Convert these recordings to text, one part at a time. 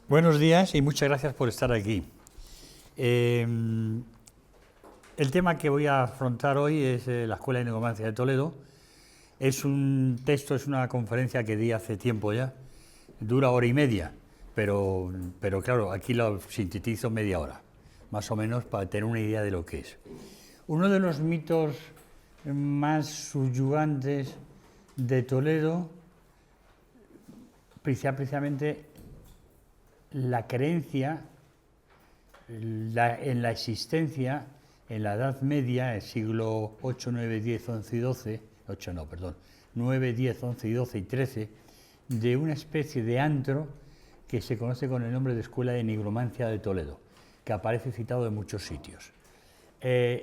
Buenos días y muchas gracias por estar aquí. El tema que voy a afrontar hoy es la Escuela de Nigromancia de Toledo. Es un texto, es una conferencia que di hace tiempo ya, dura hora y media, pero claro, aquí lo sintetizo media hora, más o menos para tener una idea de lo que es. Uno de los mitos más subyugantes de Toledo, precisamente la creencia en la existencia en la Edad Media, el siglo 8, 9, 10, 11 y 12, 8 no, perdón, 9, 10, 11 y 12 y 13, de una especie de antro que se conoce con el nombre de Escuela de Nigromancia de Toledo, que aparece citado en muchos sitios.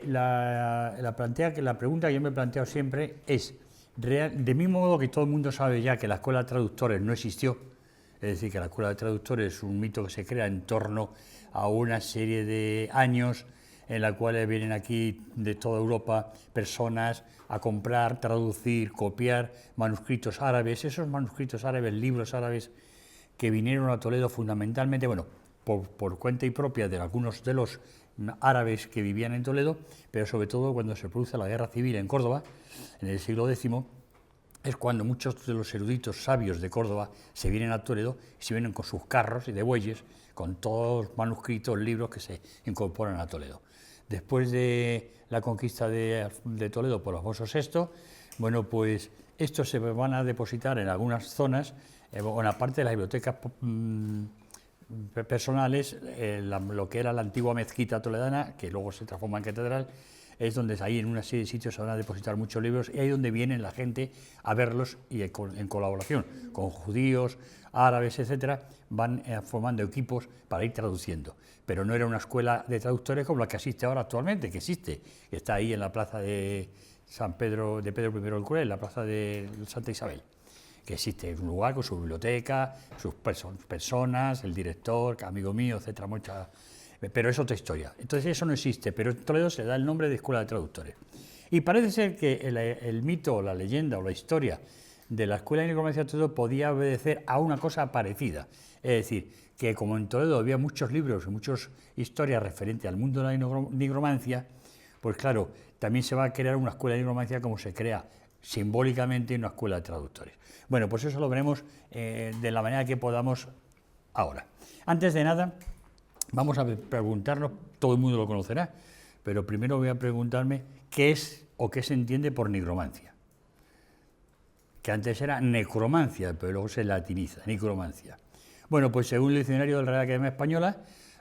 La pregunta que yo me he planteado siempre es, de mismo modo que todo el mundo sabe ya que la Escuela de Traductores no existió, es decir, que la Escuela de Traductores es un mito que se crea en torno a una serie de años en la cual vienen aquí de toda Europa personas a comprar, traducir, copiar manuscritos árabes, esos manuscritos árabes, libros árabes que vinieron a Toledo fundamentalmente, bueno, por cuenta y propia de algunos de los árabes que vivían en Toledo, pero sobre todo cuando se produce la guerra civil en Córdoba, en el siglo X, es cuando muchos de los eruditos sabios de Córdoba se vienen a Toledo y se vienen con sus carros y de bueyes, con todos los manuscritos, libros que se incorporan a Toledo. Después de la conquista de Toledo por Alfonso VI, bueno, pues estos se van a depositar en algunas zonas, en la parte de las bibliotecas personales, lo que era la antigua mezquita toledana, que luego se transforma en catedral, es donde ahí en una serie de sitios se van a depositar muchos libros y ahí es donde viene la gente a verlos y en colaboración con judíos, árabes, etcétera, van formando equipos para ir traduciendo. Pero no era una escuela de traductores como la que existe ahora actualmente, que existe, que está ahí en la plaza de San Pedro, de Pedro I el Cruel, en la plaza de Santa Isabel, que existe un lugar con su biblioteca, sus personas, el director, amigo mío, etcétera, muchas. Pero es otra historia. Entonces eso no existe, pero en Toledo se da el nombre de Escuela de Traductores. Y parece ser que el mito, o la leyenda, o la historia de la Escuela de Nigromancia de Toledo podía obedecer a una cosa parecida. Es decir, que como en Toledo había muchos libros y muchas historias referentes al mundo de la nigromancia, pues claro, también se va a crear una Escuela de Nigromancia como se crea simbólicamente una Escuela de Traductores. Bueno, pues eso lo veremos de la manera que podamos ahora. Antes de nada, vamos a preguntarnos, todo el mundo lo conocerá, pero primero voy a preguntarme qué es o qué se entiende por nigromancia. Que antes era necromancia, pero luego se latiniza, nigromancia. Bueno, pues según el diccionario de la Real Academia Española,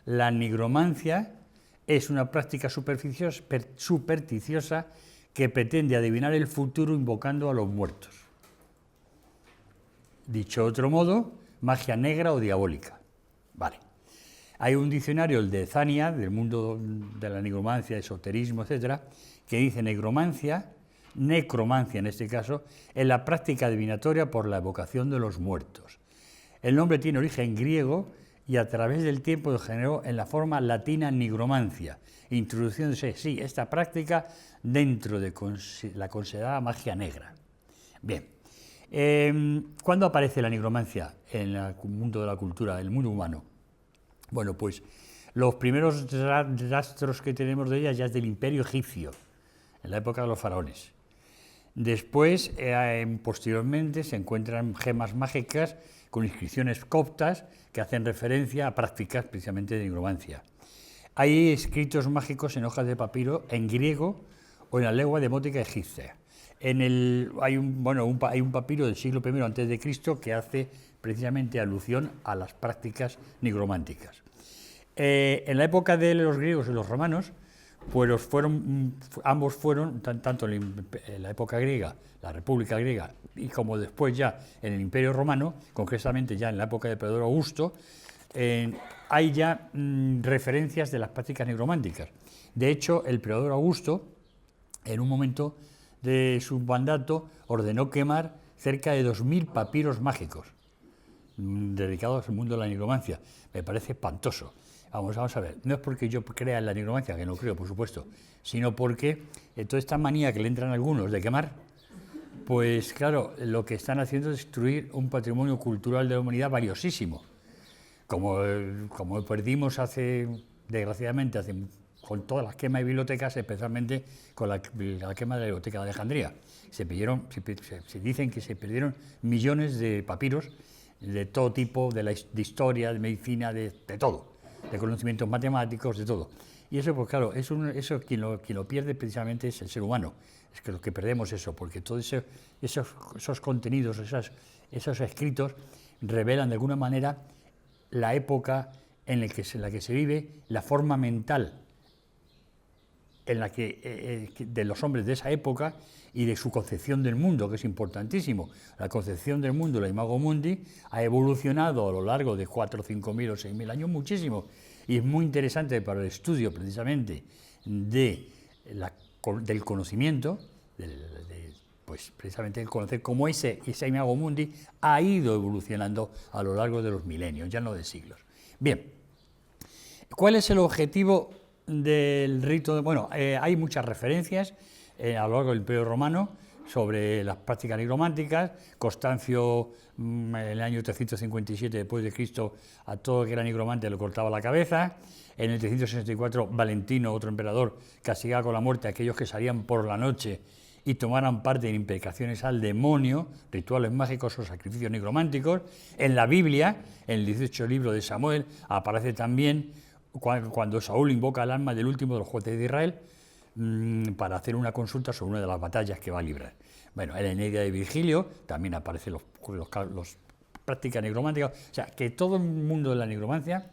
la nigromancia es una práctica supersticiosa que pretende adivinar el futuro invocando a los muertos. Dicho de otro modo, magia negra o diabólica. Vale. Hay un diccionario, el de Zania, del mundo de la nigromancia, esoterismo, etcétera, que dice necromancia en este caso, es la práctica adivinatoria por la evocación de los muertos. El nombre tiene origen griego y a través del tiempo se generó en la forma latina nigromancia, introduciéndose, sí, esta práctica dentro de la considerada magia negra. Bien, ¿cuándo aparece la nigromancia en el mundo de la cultura, en el mundo humano? Bueno, pues los primeros rastros que tenemos de ella ya es del Imperio Egipcio, en la época de los faraones. Después, posteriormente, se encuentran gemas mágicas con inscripciones coptas que hacen referencia a prácticas precisamente de nigromancia. Hay escritos mágicos en hojas de papiro en griego o en la lengua demótica egipcia. Hay un papiro del siglo I a.C. que hace precisamente alusión a las prácticas nigrománticas. En la época de los griegos y los romanos, pues ambos fueron, tanto en la época griega, la República Griega, y como después ya en el Imperio Romano, concretamente ya en la época de Pedro Augusto, hay ya referencias de las prácticas nigrománticas. De hecho, el emperador Augusto, en un momento de su mandato, ordenó quemar cerca de 2000 papiros mágicos dedicados al mundo de la nigromancia. Me parece espantoso. Vamos a ver, no es porque yo crea en la nigromancia, que no creo, por supuesto, sino porque toda esta manía que le entran a algunos de quemar, pues claro, lo que están haciendo es destruir un patrimonio cultural de la humanidad valiosísimo. como perdimos desgraciadamente, con todas las quemas de bibliotecas, especialmente con la quema de la biblioteca de Alejandría. Se dicen que se perdieron millones de papiros de todo tipo, de historia, de medicina, de todo, de conocimientos matemáticos, de todo. Y eso, pues claro, eso quien lo pierde precisamente es el ser humano. Es que lo que perdemos eso, porque todos esos contenidos, esos escritos, revelan de alguna manera la época en la que se vive, la forma mental en la de los hombres de esa época y de su concepción del mundo, que es importantísimo. La concepción del mundo, la Imago Mundi, ha evolucionado a lo largo de 4.000, 5.000 o 6.000 años muchísimo, y es muy interesante para el estudio precisamente del conocimiento, pues precisamente el conocer cómo ese Imago Mundi ha ido evolucionando a lo largo de los milenios, ya no de siglos. Bien, ¿cuál es el objetivo del rito? Bueno, hay muchas referencias a lo largo del Imperio Romano sobre las prácticas nigrománticas. Constancio, en el año 357 después de Cristo, a todo el que era nigromante le cortaba la cabeza. En el 364, Valentino, otro emperador, castigaba con la muerte a aquellos que salían por la noche y tomaran parte en imprecaciones al demonio, rituales mágicos o sacrificios nigrománticos. En la Biblia, en el 18 libro de Samuel, aparece también cuando Saúl invoca el alma del último de los jueces de Israel para hacer una consulta sobre una de las batallas que va a librar. Bueno, en la Eneida de Virgilio también aparecen los prácticas nigrománticas. O sea, que todo el mundo de la nigromancia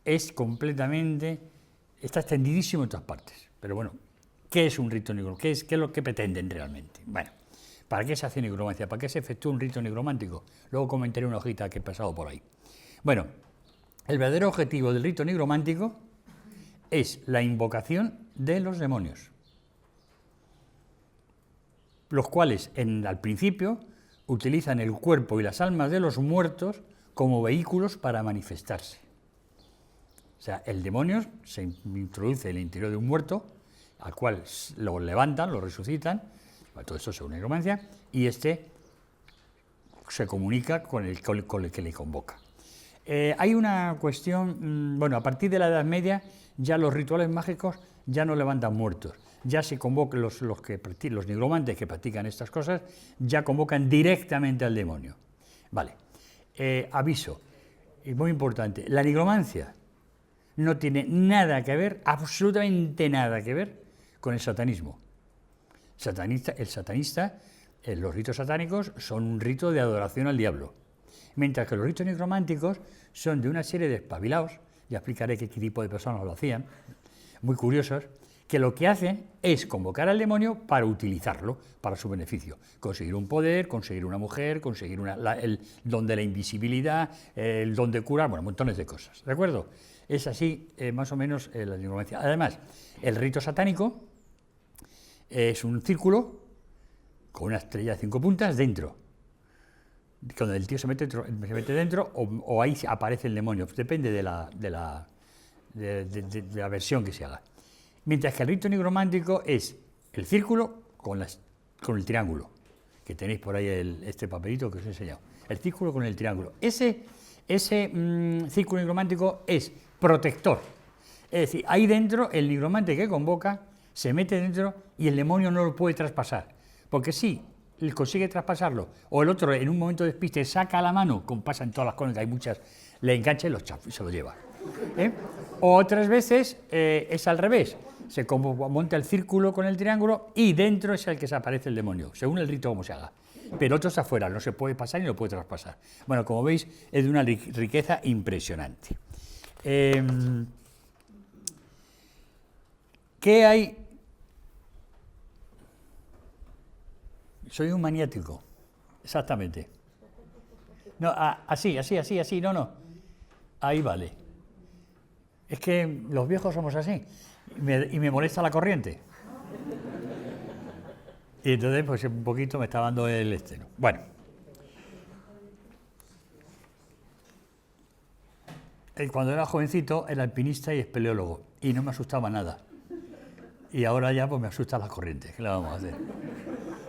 está extendidísimo en todas partes. Pero bueno, ¿qué es un rito nigromántico? ¿Qué es lo que pretenden realmente? Bueno, ¿para qué se hace nigromancia? ¿Para qué se efectúa un rito nigromántico? Luego comentaré una hojita que he pasado por ahí. Bueno, el verdadero objetivo del rito nigromántico es la invocación de los demonios, los cuales al principio utilizan el cuerpo y las almas de los muertos como vehículos para manifestarse. O sea, el demonio se introduce en el interior de un muerto, al cual lo levantan, lo resucitan, todo eso es una nigromancia, y se comunica con el que le convoca. Hay una cuestión, bueno, a partir de la Edad Media ya los rituales mágicos ya no levantan muertos, ya se convocan los nigromantes que practican estas cosas, ya convocan directamente al demonio. Vale, aviso, es muy importante, la nigromancia no tiene nada que ver, absolutamente nada que ver con el satanismo. Los ritos satánicos son un rito de adoración al diablo, mientras que los ritos nigrománticos son de una serie de espabilados, ya explicaré qué tipo de personas lo hacían, muy curiosos, que lo que hacen es convocar al demonio para utilizarlo para su beneficio, conseguir un poder, conseguir una mujer, conseguir el don de la invisibilidad, el don de curar, bueno, montones de cosas, ¿de acuerdo? Es así, más o menos, la nigromancia. Además, el rito satánico es un círculo con una estrella de 5 puntas dentro. Cuando el tío se mete dentro, o ahí aparece el demonio, depende de la versión que se haga. Mientras que el rito nigromántico es el círculo con el triángulo, que tenéis por ahí este papelito que os he enseñado. El círculo con el triángulo. Ese círculo nigromántico es protector. Es decir, ahí dentro el nigromante que convoca se mete dentro y el demonio no lo puede traspasar. Porque si consigue traspasarlo, o el otro en un momento de despiste saca la mano, como pasa en todas las cosas, que hay muchas, le engancha y se lo lleva. O otras veces es al revés, se monta el círculo con el triángulo y dentro es el que se aparece el demonio, según el rito como se haga. Pero otro está afuera, no se puede pasar ni lo puede traspasar. Bueno, como veis, es de una riqueza impresionante. ¿Qué hay? Soy un maniático, exactamente. No, así, no. Ahí vale. Es que los viejos somos así, y me molesta la corriente. Y entonces, pues un poquito me está dando el ¿no? Bueno. Cuando era jovencito era alpinista y espeleólogo, y no me asustaba nada. Y ahora ya pues me asusta la corriente, ¿qué le vamos a hacer?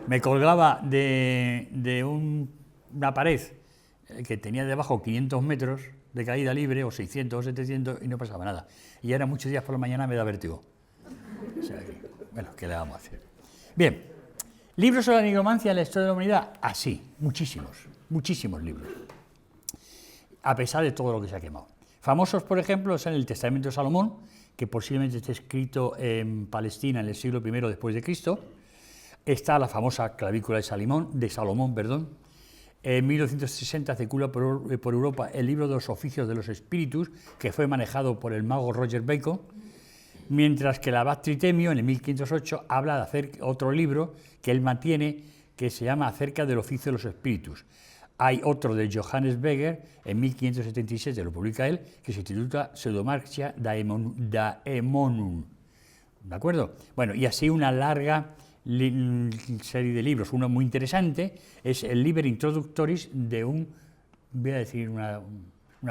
Me colgaba de una pared que tenía debajo 500 metros, de caída libre, o 600 o 700, y no pasaba nada. Y ahora muchos días por la mañana me da vértigo. O sea que, bueno, ¿qué le vamos a hacer? Bien, libros sobre la nigromancia en la historia de la humanidad, así, muchísimos libros, a pesar de todo lo que se ha quemado. Famosos, por ejemplo, son el Testamento de Salomón, que posiblemente esté escrito en Palestina en el siglo I después de Cristo. Está la famosa clavícula de Salomón. En 1960 circula por Europa el libro de los oficios de los espíritus, que fue manejado por el mago Roger Bacon, mientras que el abad Tritemio, en el 1508, habla de hacer otro libro que él mantiene, que se llama Acerca del oficio de los espíritus. Hay otro de Johannes Beger, en 1577, lo publica él, que se titula Pseudomarxia Daemonum. ¿De acuerdo? Bueno, y así una larga serie de libros. Uno muy interesante es el Liber Introductoris de voy a decir una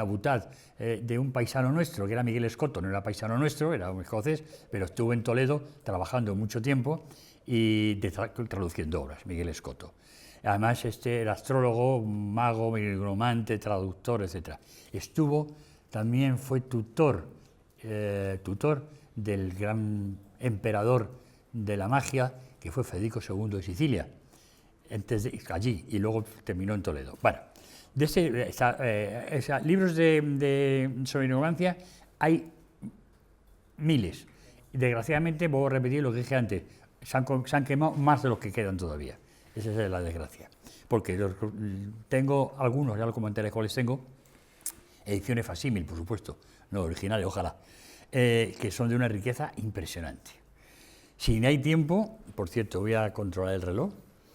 butad, de un paisano nuestro, que era Miguel Escoto. No era paisano nuestro, era un escocés, pero estuvo en Toledo trabajando mucho tiempo y traduciendo obras, Miguel Escoto. Además, era astrólogo, mago, nigromante, traductor, etc. También fue tutor del gran emperador de la magia, que fue Federico II de Sicilia, allí, y luego terminó en Toledo. Bueno, libros sobre nigromancia hay miles. Desgraciadamente, voy a repetir lo que dije antes, se han quemado más de los que quedan todavía. Esa es la desgracia. Porque tengo algunos, ya lo comentaré cuáles tengo, ediciones facsímil, por supuesto, no originales, ojalá, que son de una riqueza impresionante. Si no hay tiempo, por cierto, voy a controlar el reloj,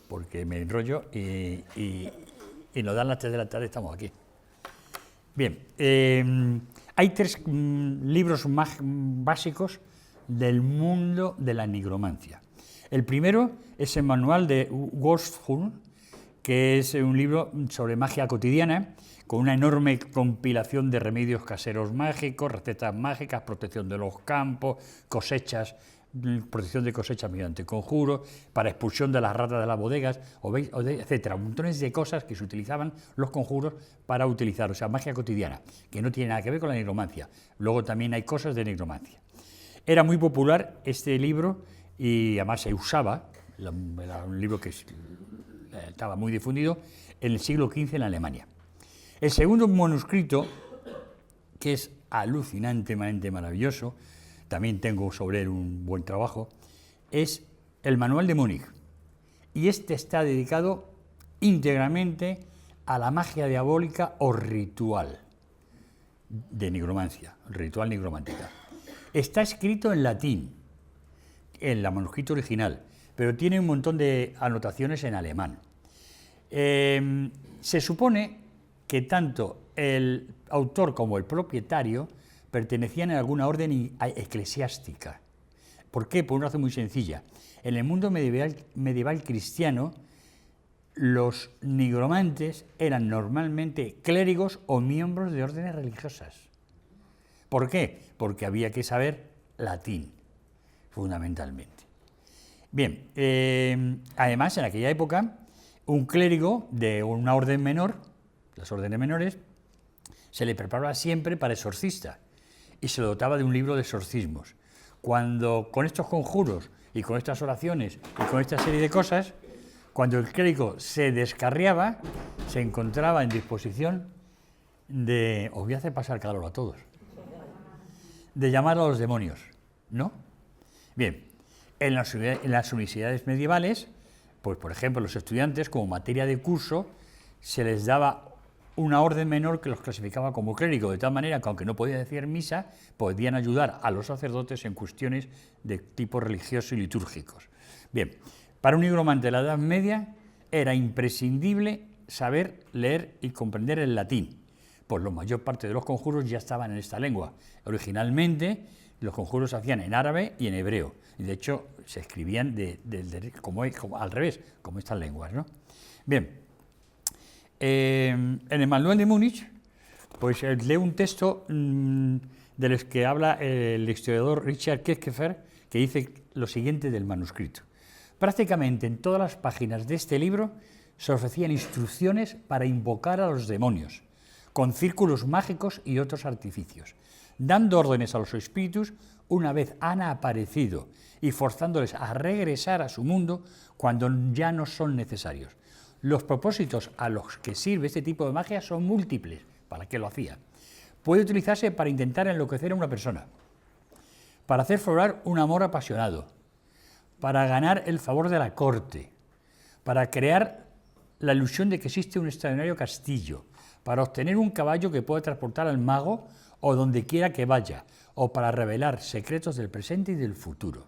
porque me enrollo y nos dan las 3 de la tarde, estamos aquí. Bien, hay 3 libros más básicos del mundo de la nigromancia. El primero es el manual de Wolfsthun, que es un libro sobre magia cotidiana, con una enorme compilación de remedios caseros mágicos, recetas mágicas, protección de los campos, protección de cosechas mediante conjuros, para expulsión de las ratas de las bodegas, etcétera. Montones de cosas que se utilizaban los conjuros para utilizar, o sea, magia cotidiana, que no tiene nada que ver con la nigromancia. Luego también hay cosas de nigromancia. Era muy popular este libro y además se usaba, era un libro que estaba muy difundido en el siglo XV en Alemania. El segundo manuscrito, que es alucinantemente maravilloso, también tengo sobre él un buen trabajo, es el Manual de Múnich. Y este está dedicado íntegramente a la magia diabólica o ritual de nigromancia, ritual nigromántica. Está escrito en latín, en la manuscrito original, pero tiene un montón de anotaciones en alemán. Se supone que tanto el autor como el propietario pertenecían a alguna orden eclesiástica. ¿Por qué? Por una razón muy sencilla. En el mundo medieval cristiano, los nigromantes eran normalmente clérigos o miembros de órdenes religiosas. ¿Por qué? Porque había que saber latín, fundamentalmente. Bien, además, en aquella época, un clérigo de una orden menor, las órdenes menores, se le preparaba siempre para exorcista y se le dotaba de un libro de exorcismos. Cuando con estos conjuros y con estas oraciones y con esta serie de cosas, cuando el clérigo se descarriaba, se encontraba en disposición de, os voy a hacer pasar calor a todos, de llamar a los demonios, ¿no? Bien, en las universidades medievales, pues por ejemplo, los estudiantes, como materia de curso, se les daba una orden menor que los clasificaba como clérigo, de tal manera que, aunque no podían decir misa, podían ayudar a los sacerdotes en cuestiones de tipo religioso y litúrgicos. Bien, para un nigromante de la Edad Media era imprescindible saber leer y comprender el latín, pues la mayor parte de los conjuros ya estaban en esta lengua. Originalmente, los conjuros se hacían en árabe y en hebreo, y de hecho se escribían como al revés, como estas lenguas, ¿no? Bien, en el Manual de Múnich, pues leo un texto de los que habla el historiador Richard Kieckhefer, que dice lo siguiente del manuscrito. Prácticamente en todas las páginas de este libro se ofrecían instrucciones para invocar a los demonios, con círculos mágicos y otros artificios, dando órdenes a los espíritus una vez han aparecido y forzándoles a regresar a su mundo cuando ya no son necesarios. Los propósitos a los que sirve este tipo de magia son múltiples. ¿Para qué lo hacía? Puede utilizarse para intentar enloquecer a una persona, para hacer florar un amor apasionado, para ganar el favor de la corte, para crear la ilusión de que existe un extraordinario castillo, para obtener un caballo que pueda transportar al mago o donde quiera que vaya, o para revelar secretos del presente y del futuro.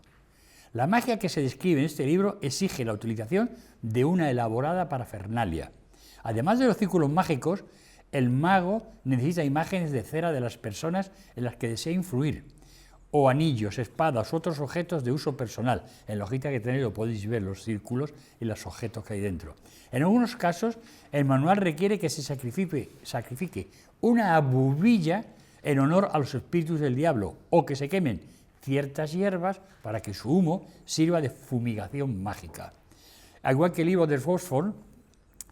La magia que se describe en este libro exige la utilización de una elaborada parafernalia. Además de los círculos mágicos, el mago necesita imágenes de cera de las personas en las que desea influir, o anillos, espadas u otros objetos de uso personal. En la hojita que tenéis lo podéis ver, los círculos y los objetos que hay dentro. En algunos casos, el manual requiere que se sacrifique una bubilla en honor a los espíritus del diablo, o que se quemen ciertas hierbas para que su humo sirva de fumigación mágica. Al igual que el libro de Fosfor,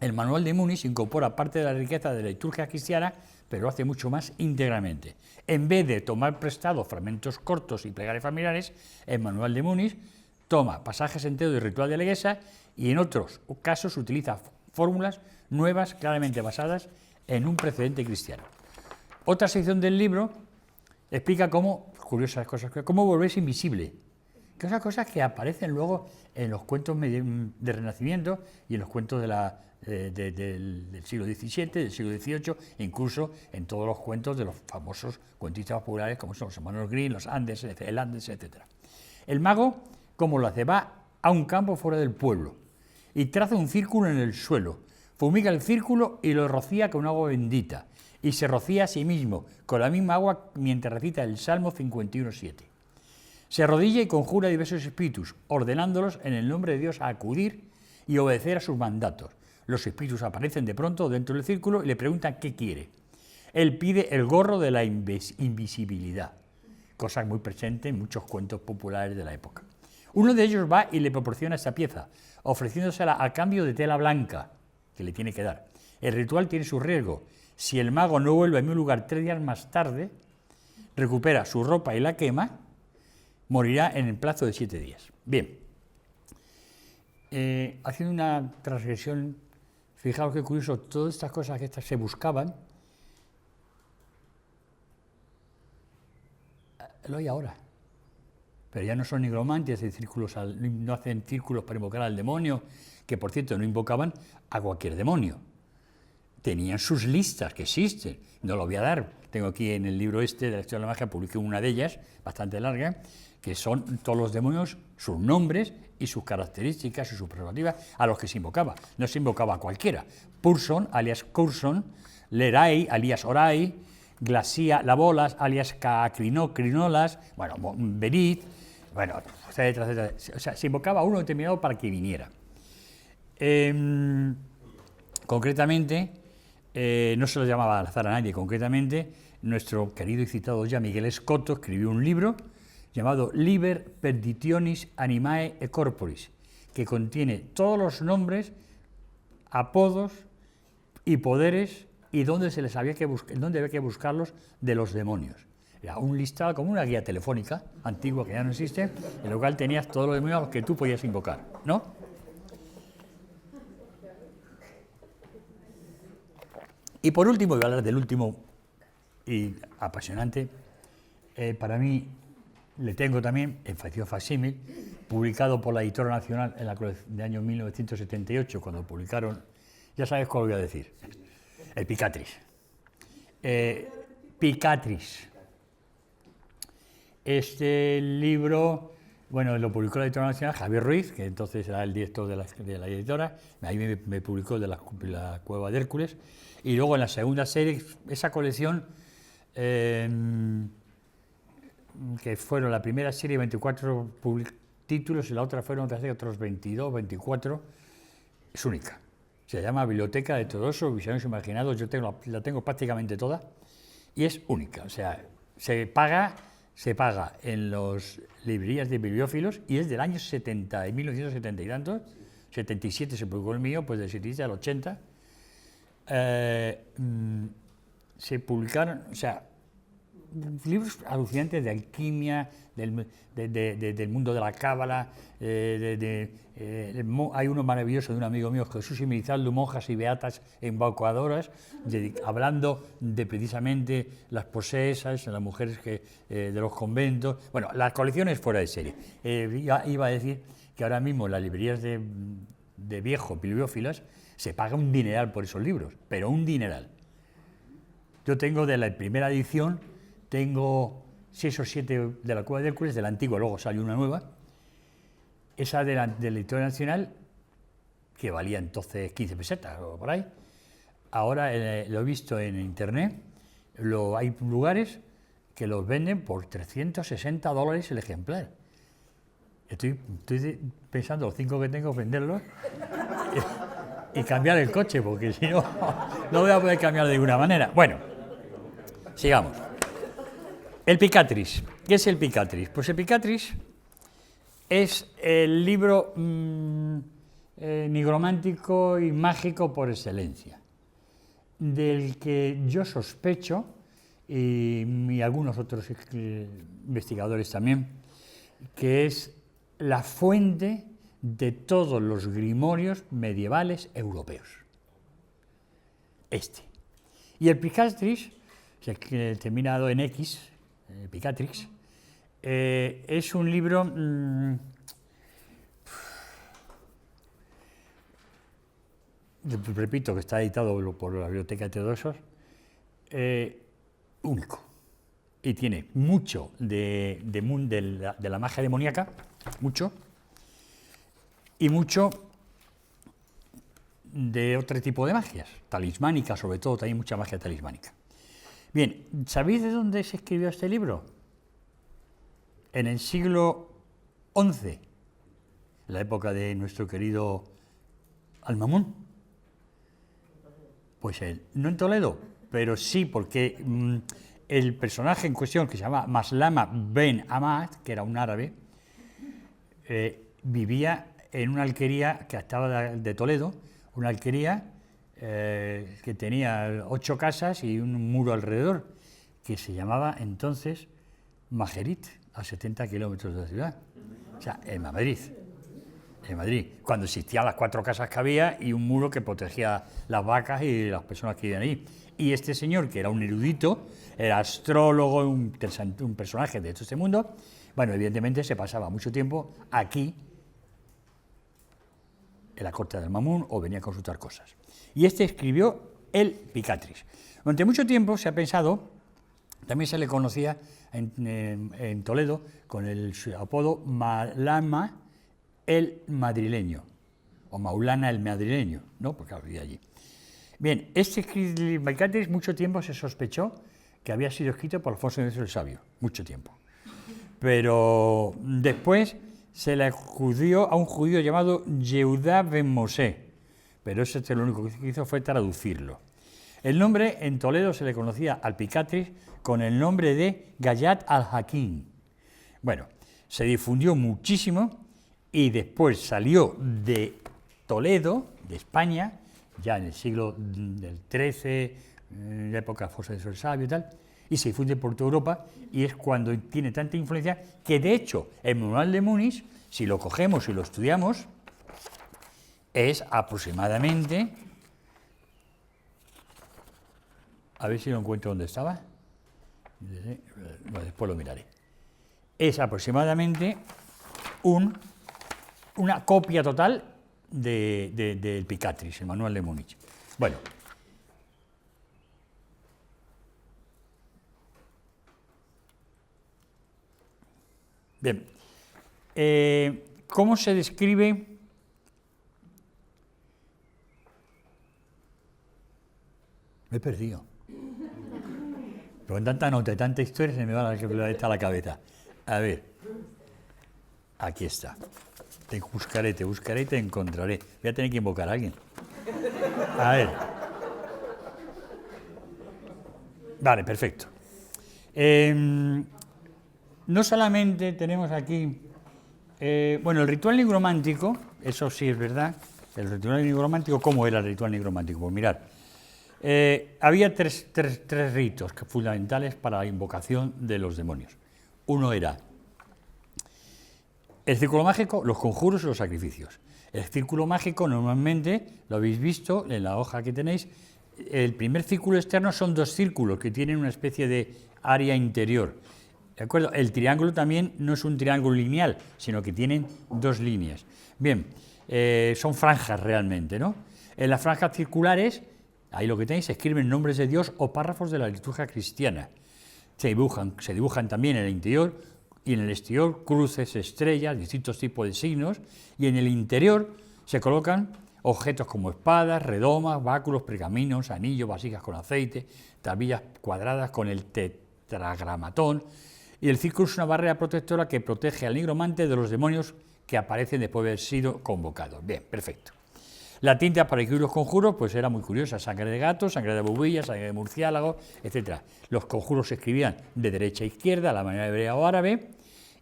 el manual de Muniz incorpora parte de la riqueza de la liturgia cristiana, pero lo hace mucho más íntegramente. En vez de tomar prestado fragmentos cortos y plegarias familiares, el manual de Muniz toma pasajes enteros del ritual de la Iglesia y en otros casos utiliza fórmulas nuevas claramente basadas en un precedente cristiano. Otra sección del libro explica cómo, curiosas cosas, cómo volverse invisible, que son cosas que aparecen luego en los cuentos de Renacimiento y en los cuentos del siglo XVII, del siglo XVIII, e incluso en todos los cuentos de los famosos cuentistas populares como son los hermanos Grimm, los Andes, el Andes, etc. El mago, como lo hace, va a un campo fuera del pueblo y traza un círculo en el suelo, fumiga el círculo y lo rocía con agua bendita, y se rocía a sí mismo con la misma agua mientras recita el Salmo 51:7. Se arrodilla y conjura a diversos espíritus, ordenándolos en el nombre de Dios a acudir y obedecer a sus mandatos. Los espíritus aparecen de pronto dentro del círculo y le preguntan qué quiere. Él pide el gorro de la invisibilidad, cosa muy presente en muchos cuentos populares de la época. Uno de ellos va y le proporciona esa pieza, ofreciéndosela a cambio de tela blanca, que le tiene que dar. El ritual tiene su riesgo. Si el mago no vuelve a mi lugar 3 días más tarde, recupera su ropa y la quema, morirá en el plazo de 7 días. Bien, haciendo una transgresión, fijaos qué curioso, todas estas cosas que se buscaban, lo hay ahora. Pero ya no son nigromantes, no hacen círculos para invocar al demonio, que por cierto no invocaban a cualquier demonio. Tenían sus listas que existen, no lo voy a dar. Tengo aquí en el libro de la historia de la magia, publiqué una de ellas, bastante larga, que son todos los demonios, sus nombres y sus características y sus prerrogativas a los que se invocaba. No se invocaba a cualquiera. Purson, alias Curson, Lerai, alias Orai, Glacia Labolas, alias Crinolas, bueno, Berit, bueno, etcétera, etcétera. O sea, se invocaba a uno determinado para que viniera. Concretamente, no se lo llamaba al azar a nadie, concretamente, nuestro querido y citado ya Miguel Escoto escribió un libro llamado Liber Perditionis Animae e Corporis, que contiene todos los nombres, apodos y poderes y dónde había que buscarlos de los demonios. Era un listado como una guía telefónica antigua que ya no existe, en lo cual tenías todos los demonios a los que tú podías invocar, ¿no? Y por último, voy a hablar del último y apasionante, para mí le tengo también en facsímil, publicado por la Editora Nacional en la de año 1978, cuando publicaron, ya sabes cuál voy a decir, el Picatris. Picatris. Este libro, bueno, lo publicó la Editora Nacional, Javier Ruiz, que entonces era el director de la editora, ahí me publicó de la Cueva de Hércules, y luego en la segunda serie, esa colección, que fueron la primera serie 24 títulos y la otra fueron otros 22, 24, es única. Se llama Biblioteca de Teodoso, Visiones Imaginados, yo la tengo prácticamente toda, y es única, o sea, se paga en las librerías de bibliófilos y es del año 70, en 1970 y tantos, 77 se publicó el mío, pues del 77 al 80. se publicaron, o sea, libros alucinantes de alquimia, del mundo de la cábala, hay uno maravilloso de un amigo mío, Jesús y Milizaldo, monjas y beatas embaucadoras, hablando de precisamente las posesas, las mujeres de los conventos. Bueno, las colecciones fuera de serie. Iba a decir que ahora mismo en las librerías de viejo, bibliófilas, se paga un dineral por esos libros, pero un dineral. Yo tengo de la primera edición, tengo 6 o 7 de la Cueva de Hércules, de la antigua, luego salió una nueva. Esa de la Editorial Nacional, que valía entonces 15 pesetas o por ahí. Ahora lo he visto en internet, hay lugares que los venden por $360 el ejemplar. Estoy pensando, los 5 que tengo, venderlos y cambiar el coche, porque si no, no voy a poder cambiar de ninguna manera. Bueno, sigamos. El Picatris. ¿Qué es el Picatris? Pues el Picatris es el libro nigromántico y mágico por excelencia, del que yo sospecho, y algunos otros investigadores también, que es la fuente de todos los grimorios medievales europeos. Y el Picatris, terminado en X, Picatrix, es un libro repito que está editado por la Biblioteca de Teodosos, único, y tiene mucho de la magia demoníaca, mucho, y mucho de otro tipo de magias, talismánica sobre todo, también mucha magia talismánica. Bien, ¿sabéis de dónde se escribió este libro? En el siglo XI, en la época de nuestro querido Al-Mamun. Pues no en Toledo, pero sí porque el personaje en cuestión, que se llama Maslama ben Ahmad, que era un árabe, vivía en una alquería que estaba de Toledo, una alquería que tenía 8 casas y un muro alrededor, que se llamaba entonces Majerit, a 70 kilómetros de la ciudad, o sea, en Madrid, cuando existían las 4 casas que había y un muro que protegía las vacas y las personas que vivían ahí. Y este señor, que era un erudito, era astrólogo, un personaje de todo este mundo, bueno, evidentemente se pasaba mucho tiempo aquí, en la corte del Mamun, o venía a consultar cosas. Y escribió el Picatris. Durante mucho tiempo se ha pensado, también se le conocía en Toledo con el apodo Maulana el Madrileño, o Maulana el Madrileño, ¿no? Porque vivía allí. Bien, Picatris mucho tiempo se sospechó que había sido escrito por Alfonso X el Sabio, mucho tiempo. Pero después se le acudió a un judío llamado Yehuda ben Mosé, pero lo único que hizo fue traducirlo. El nombre en Toledo se le conocía al Picatris con el nombre de Gayat al-Hakim. Bueno, se difundió muchísimo y después salió de Toledo, de España, ya en el siglo del XIII, en la época de Alfonso X el Sabio y tal, y se difunde por toda Europa, y es cuando tiene tanta influencia que, de hecho, el Manual de Múnich, si lo cogemos y lo estudiamos, es aproximadamente, a ver si lo encuentro donde estaba, después lo miraré, es aproximadamente una copia total del Picatris, el Manual de Múnich. Bueno, bien, ¿cómo se describe? Me he perdido. Pero con tanta nota y tanta historia se me va la cabeza. A ver, aquí está. Te buscaré y te encontraré. Voy a tener que invocar a alguien. A ver. Vale, perfecto. No solamente tenemos aquí, bueno, el ritual nigromántico, eso sí es verdad. El ritual nigromántico, ¿cómo era el ritual nigromántico? Pues mirad, Había tres ritos fundamentales para la invocación de los demonios. Uno era el círculo mágico, los conjuros y los sacrificios. El círculo mágico normalmente, lo habéis visto en la hoja que tenéis, el primer círculo externo son dos círculos que tienen una especie de área interior. ¿De acuerdo? El triángulo también no es un triángulo lineal, sino que tienen dos líneas. Bien, son franjas realmente, ¿no? En las franjas circulares, ahí lo que tenéis, se escriben nombres de Dios o párrafos de la liturgia cristiana. Se dibujan también en el interior y en el exterior cruces, estrellas, distintos tipos de signos, y en el interior se colocan objetos como espadas, redomas, báculos, pergaminos, anillos, vasijas con aceite, tablillas cuadradas con el tetragramatón, y el círculo es una barrera protectora que protege al nigromante de los demonios que aparecen después de haber sido convocados. Bien, perfecto. La tinta para escribir los conjuros pues era muy curiosa, sangre de gato, sangre de bubilla, sangre de murciélago, etc. Los conjuros se escribían de derecha a izquierda, a la manera hebrea o árabe,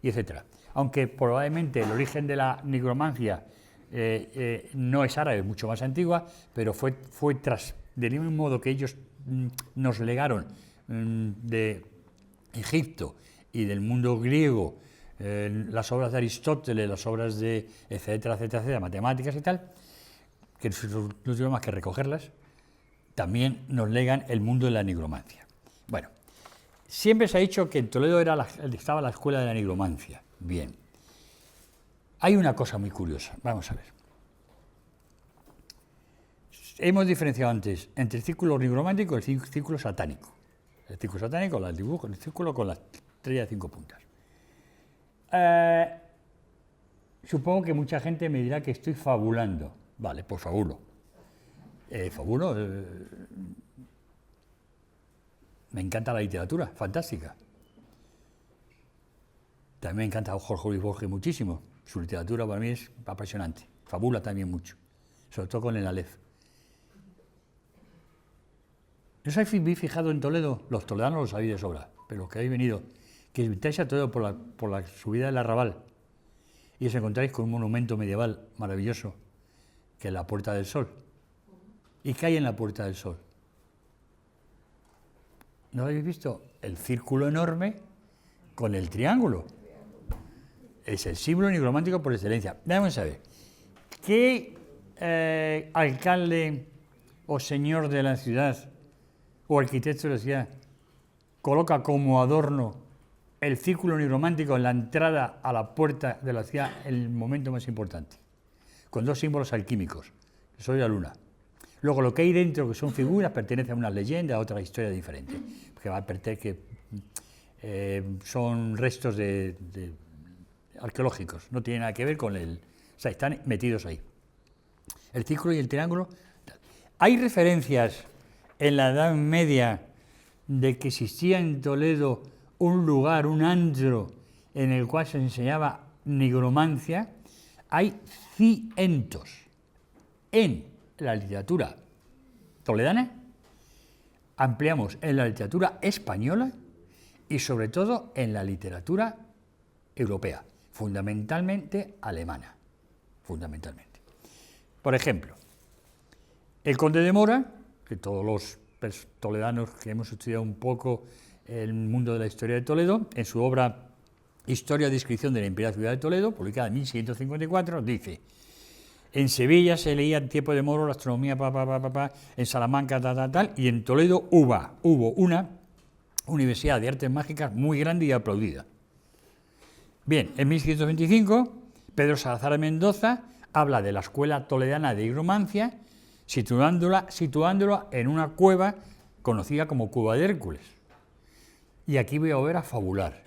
y etc. Aunque probablemente el origen de la nigromancia no es árabe, mucho más antigua, pero fue del mismo modo que ellos nos legaron de Egipto y del mundo griego, las obras de Aristóteles, las obras de etcétera, etcétera, etcétera, matemáticas y tal, que no tuvimos más que recogerlas, también nos legan el mundo de la nigromancia. Bueno, siempre se ha dicho que en Toledo estaba la escuela de la nigromancia. Bien. Hay una cosa muy curiosa, vamos a ver. Hemos diferenciado antes entre el círculo nigromántico y el círculo satánico. El círculo satánico, el dibujo, el círculo con la estrella de 5 puntas. Supongo que mucha gente me dirá que estoy fabulando. Vale, pues fabulo. Fabulo. Me encanta la literatura, fantástica. También me encanta Jorge Luis Borges muchísimo. Su literatura para mí es apasionante. Fabula también mucho, sobre todo con el Aleph. ¿No os habéis fijado en Toledo? Los toledanos lo sabéis de sobra, pero los que habéis venido, que visitáis a Toledo por la subida del Arrabal y os encontráis con un monumento medieval maravilloso, que es la Puerta del Sol. ¿Y qué hay en la Puerta del Sol? ¿No lo habéis visto? El círculo enorme con el triángulo. Es el símbolo nigromántico por excelencia. Vamos a ver, ¿qué alcalde o señor de la ciudad o arquitecto de la ciudad coloca como adorno el círculo nigromántico en la entrada a la puerta de la ciudad en el momento más importante? Con dos símbolos alquímicos, el sol y la luna. Luego lo que hay dentro, que son figuras, pertenece a una leyenda, a otra historia diferente, que son restos arqueológicos, no tienen nada que ver con o sea, están metidos ahí. El círculo y el triángulo. Hay referencias en la Edad Media de que existía en Toledo un lugar, un antro, en el cual se enseñaba nigromancia. Hay cientos en la literatura toledana, ampliamos en la literatura española y sobre todo en la literatura europea, fundamentalmente alemana, fundamentalmente. Por ejemplo, el Conde de Mora, que todos los toledanos que hemos estudiado un poco el mundo de la historia de Toledo, en su obra Historia de Descripción de la Imperial Ciudad de Toledo, publicada en 1654, dice: en Sevilla se leía en tiempo de Moro la astronomía, en Salamanca, tal, y en Toledo hubo una universidad de artes mágicas muy grande y aplaudida. Bien, en 1625, Pedro Salazar de Mendoza habla de la escuela toledana de nigromancia, situándola en una cueva conocida como Cueva de Hércules. Y aquí voy a volver a fabular.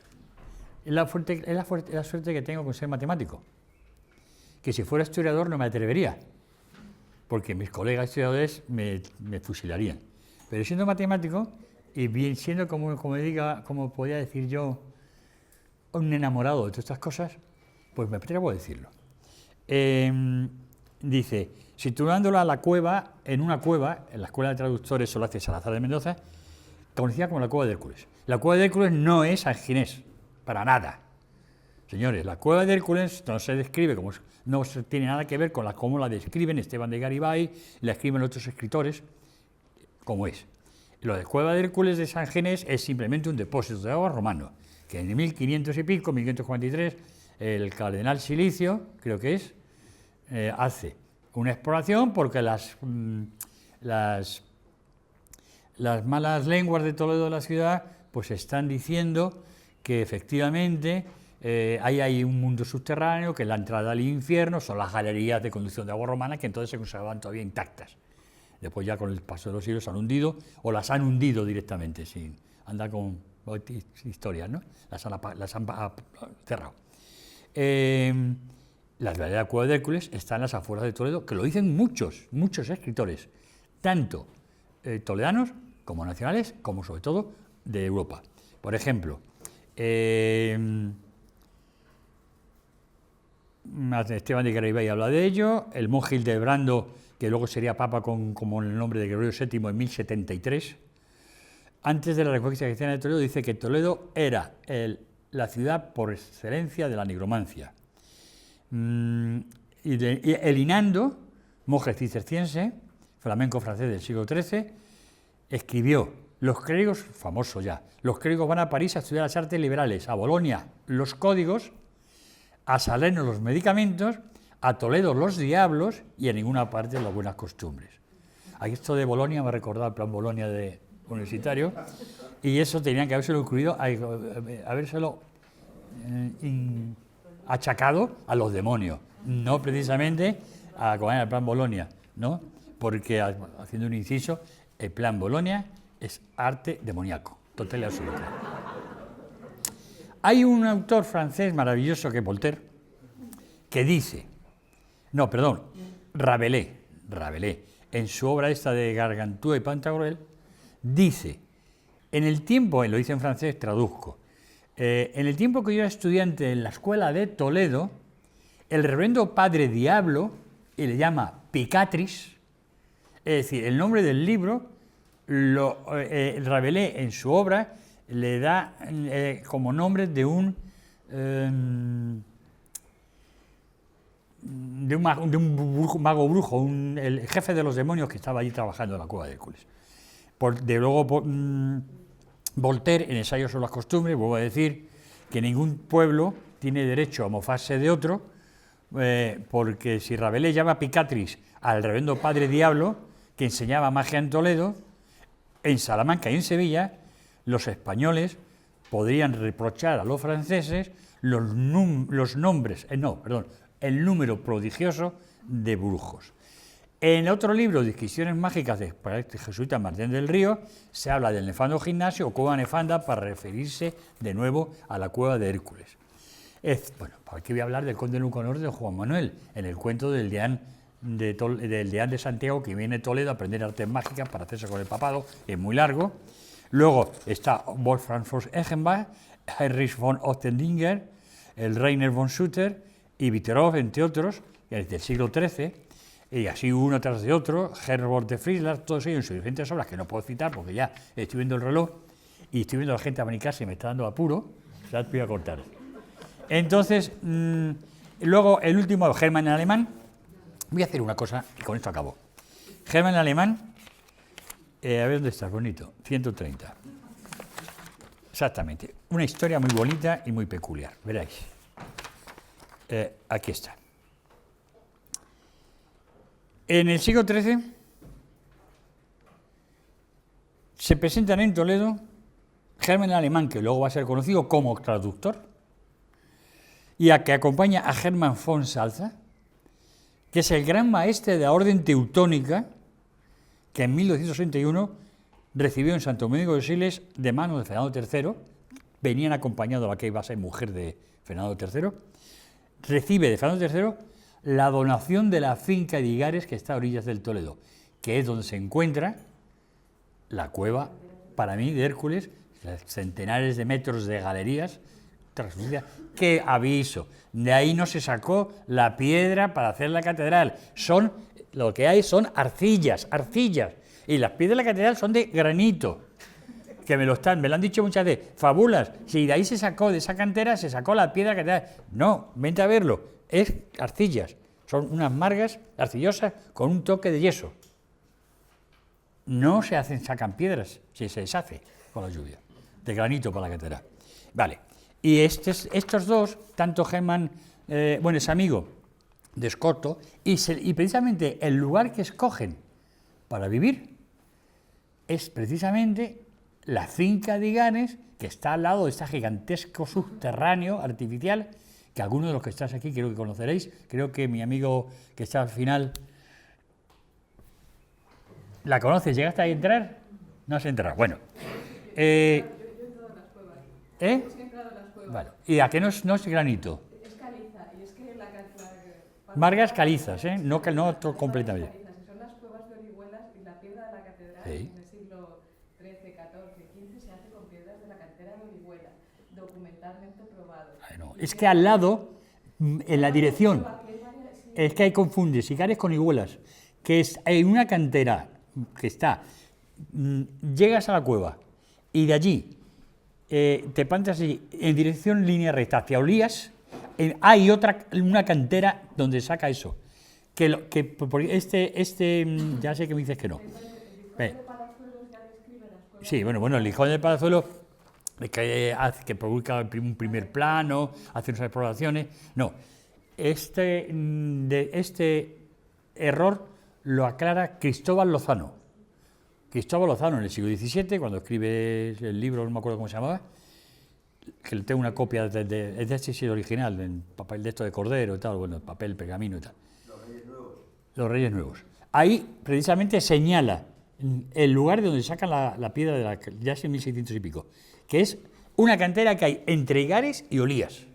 Es la suerte que tengo con ser matemático, que si fuera historiador no me atrevería, porque mis colegas historiadores me fusilarían. Pero siendo matemático y bien siendo, como podría decir yo, un enamorado de todas estas cosas, pues me atrevo a decirlo. Dice, situándola a la cueva, en una cueva, en la Escuela de Traductores Solace Salazar de Mendoza, conocida como la Cueva de Hércules. La Cueva de Hércules no es San Ginés, para nada. Señores, la Cueva de Hércules no se describe como, no tiene nada que ver con cómo la describen Esteban de Garibay, la escriben otros escritores. como es. Lo de Cueva de Hércules de San Genés es simplemente un depósito de agua romano, que en 1500 y pico, 1543, el cardenal Silicio, creo que es, hace una exploración porque las malas lenguas de Toledo de la ciudad pues están diciendo que efectivamente hay un mundo subterráneo, que la entrada al infierno son las galerías de conducción de agua romana, que entonces se conservaban todavía intactas. Después ya con el paso de los siglos se han hundido, o las han hundido directamente, sin andar con historias, ¿no? Las han cerrado. La verdadera Cueva de Hércules está en las afueras de Toledo, que lo dicen muchos escritores, tanto toledanos como nacionales, como sobre todo de Europa. Por ejemplo, Esteban de Garibay habla de ello, el monje Hildebrando, que luego sería papa como el nombre de Gregorio VII en 1073, antes de la reconquista cristiana de Toledo, dice que Toledo era la ciudad por excelencia de la nigromancia. Y Elinando, monje cisterciense, flamenco francés del siglo XIII, escribió: los clérigos, famoso ya, los clérigos van a París a estudiar las artes liberales, a Bolonia los códigos, a Salerno los medicamentos, a Toledo los diablos y a ninguna parte las buenas costumbres. Aquí esto de Bolonia me ha recordado el plan Bolonia de universitario, y eso tenían que habérselo incluido, habérselo achacado a los demonios, no precisamente a el plan Bolonia, ¿no? Porque, haciendo un inciso, el plan Bolonia es arte demoníaco, total y absoluto. Hay un autor francés maravilloso que es Voltaire, que dice, Rabelais, en su obra esta de Gargantúa y Pantagruel, dice, en el tiempo, lo dice en francés, traduzco, en el tiempo que yo era estudiante en la escuela de Toledo, el reverendo padre Diablo, y le llama Picatris, es decir, el nombre del libro, Rabelais en su obra le da como nombre de un mago brujo, el jefe de los demonios que estaba allí trabajando en la Cueva de Hércules. Voltaire, en Ensayos sobre las costumbres, vuelvo a decir que ningún pueblo tiene derecho a mofarse de otro, porque si Rabelais llama Picatris al reverendo padre Diablo, que enseñaba magia en Toledo, en Salamanca y en Sevilla, los españoles podrían reprochar a los franceses el número prodigioso de brujos. En el otro libro, Disquisiciones mágicas de jesuita Martín del Río, se habla del nefando gimnasio o cueva nefanda para referirse de nuevo a la Cueva de Hércules. Aquí voy a hablar del conde Lucanor de Juan Manuel, en el cuento del deán de Santiago, que viene a Toledo a aprender artes mágicas para hacerse con el papado, es muy largo. Luego está Wolfram von Eschenbach, Heinrich von Oettingen, el Rainer von Sutter y Viterov, entre otros, del siglo XIII, y así uno tras de otro, Herbert de Friesland, todos ellos en sus diferentes obras, que no puedo citar porque ya estoy viendo el reloj y estoy viendo a la gente abanicarse y me está dando apuro, ya te voy a cortar. Entonces, luego el último, Hermann Alemán. Voy a hacer una cosa y con esto acabo. Hermann Alemán, a ver dónde está, bonito, 130. Exactamente, una historia muy bonita y muy peculiar, veréis. Aquí está. En el siglo XIII se presentan en Toledo Hermann Alemán, que luego va a ser conocido como traductor, y a que acompaña a Hermann von Salza, que es el gran maestre de la orden teutónica, que en 1261 recibió en Santo Domingo de Siles de manos de Fernando III, venían acompañado a la que iba a ser mujer de Fernando III, recibe de Fernando III la donación de la finca de Igares, que está a orillas del Toledo, que es donde se encuentra la cueva, para mí, de Hércules, centenares de metros de galerías, que aviso, de ahí no se sacó la piedra para hacer la catedral, lo que hay son arcillas, y las piedras de la catedral son de granito, que me lo han dicho muchas veces, fabulas, si de ahí se sacó, de esa cantera, se sacó la piedra de la catedral, no, vente a verlo, es arcillas, son unas margas arcillosas con un toque de yeso. no se sacan piedras, se deshace con la lluvia, de granito para la catedral. Vale, y estos dos, tanto Germán, es amigo de Escoto, y precisamente el lugar que escogen para vivir es precisamente la finca de Iganes, que está al lado de este gigantesco subterráneo artificial, que algunos de los que estáis aquí creo que conoceréis. Creo que mi amigo que está al final la conoces. ¿Llegaste a entrar? No has entrado. Bueno. Yo he entrado en las cuevas. Es que he entrado en las cuevas. Vale. ¿Y a qué no es granito? Es caliza, y es que Margas calizas, no completamente. calizas, son las cuevas de Orihuelas, y la piedra de la catedral Sí. en el siglo XIII, XIV, XV se hace con piedras de la cantera de Orihuela, documentalmente probado. Bueno, es que al lado, en la dirección, es que hay confundes Igares con Iguelas, que hay una cantera que está, llegas a la cueva y de allí te plantas allí en dirección línea recta hacia Olías, hay una cantera donde saca eso, ya sé que me dices que no. Sí, bueno, el Lijón de Palazuelo que publica un primer plano, hace unas exploraciones. No, este error lo aclara Cristóbal Lozano. Cristóbal Lozano en el siglo XVII, cuando escribe el libro, no me acuerdo cómo se llamaba, que tengo una copia es de este siglo original, en papel de esto de cordero y tal, bueno, papel, pergamino y tal. Los Reyes Nuevos. Los Reyes Nuevos. Ahí precisamente señala el lugar de donde sacan la piedra ya es en 1600 y pico, que es una cantera que hay entre Igares y Olías.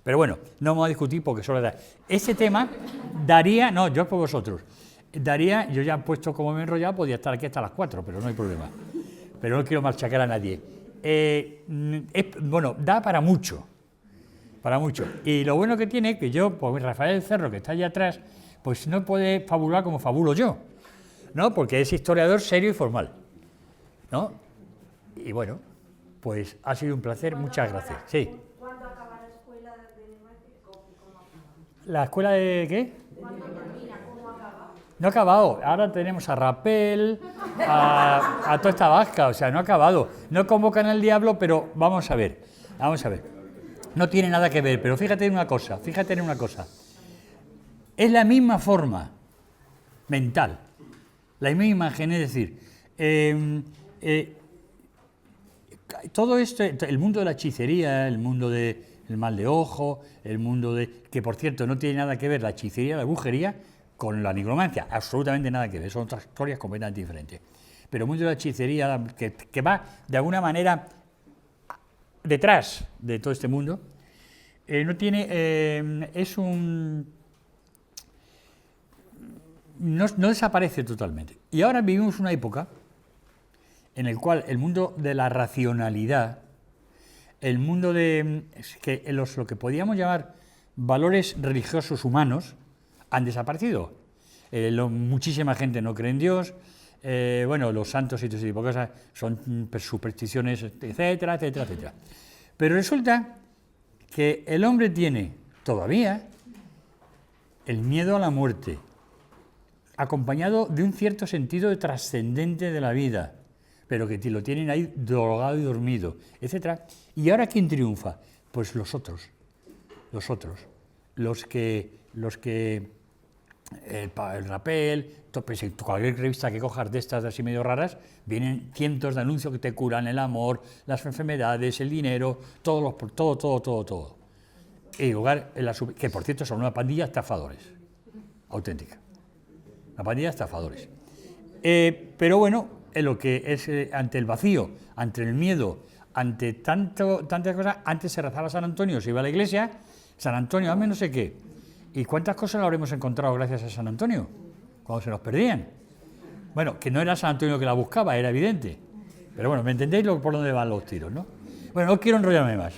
Pero bueno, no vamos a discutir porque solo da. Este tema daría, no, yo por vosotros, daría, yo ya he puesto como me he enrollado, podía estar aquí hasta las 4, pero no hay problema. Pero no quiero machacar a nadie. Da para mucho. Para mucho. Y lo bueno que tiene, que yo, pues Rafael Cerro, que está allá atrás, pues no puede fabular como fabulo yo, ¿no? Porque es historiador serio y formal, ¿no? Y bueno, pues ha sido un placer, muchas gracias. Sí. ¿Cuándo acaba la escuela de Nueces? ¿Cómo acaba? ¿La escuela de qué? ¿Cuándo termina? ¿Cómo acaba? No ha acabado. Ahora tenemos a Rapel, a toda esta vasca, o sea, no ha acabado. No convocan al diablo, pero vamos a ver. No tiene nada que ver, pero fíjate en una cosa. Es la misma forma mental, la misma imagen, es decir, todo esto, el mundo de la hechicería, el mundo del mal de ojo, el mundo que por cierto no tiene nada que ver la hechicería, la brujería, con la nigromancia, absolutamente nada que ver, son otras historias completamente diferentes. Pero el mundo de la hechicería, que va de alguna manera detrás de todo este mundo, no desaparece totalmente. Y ahora vivimos una época en la cual el mundo de la racionalidad, el mundo de lo que podíamos llamar valores religiosos humanos, han desaparecido. Muchísima gente no cree en Dios, los santos y todo ese tipo de cosas son supersticiones, etcétera, etcétera, etcétera. Pero resulta que el hombre tiene todavía el miedo a la muerte, acompañado de un cierto sentido de trascendente de la vida, pero que lo tienen ahí drogado y dormido, etcétera. ¿Y ahora quién triunfa? Pues los otros, los que el Rapel, cualquier revista que cojas de estas así medio raras, vienen cientos de anuncios que te curan el amor, las enfermedades, el dinero, todo. Y lugar, que por cierto son una pandilla de estafadores, auténtica. Una pandilla de estafadores. Pero bueno, en lo que es ante el vacío, ante el miedo, ante tantas cosas, antes se rezaba San Antonio, se iba a la iglesia, San Antonio, hazme no sé qué. ¿Y cuántas cosas lo habremos encontrado gracias a San Antonio? Cuando se nos perdían. Bueno, que no era San Antonio que la buscaba, era evidente. Pero bueno, ¿me entendéis por dónde van los tiros, no? Bueno, no quiero enrollarme más.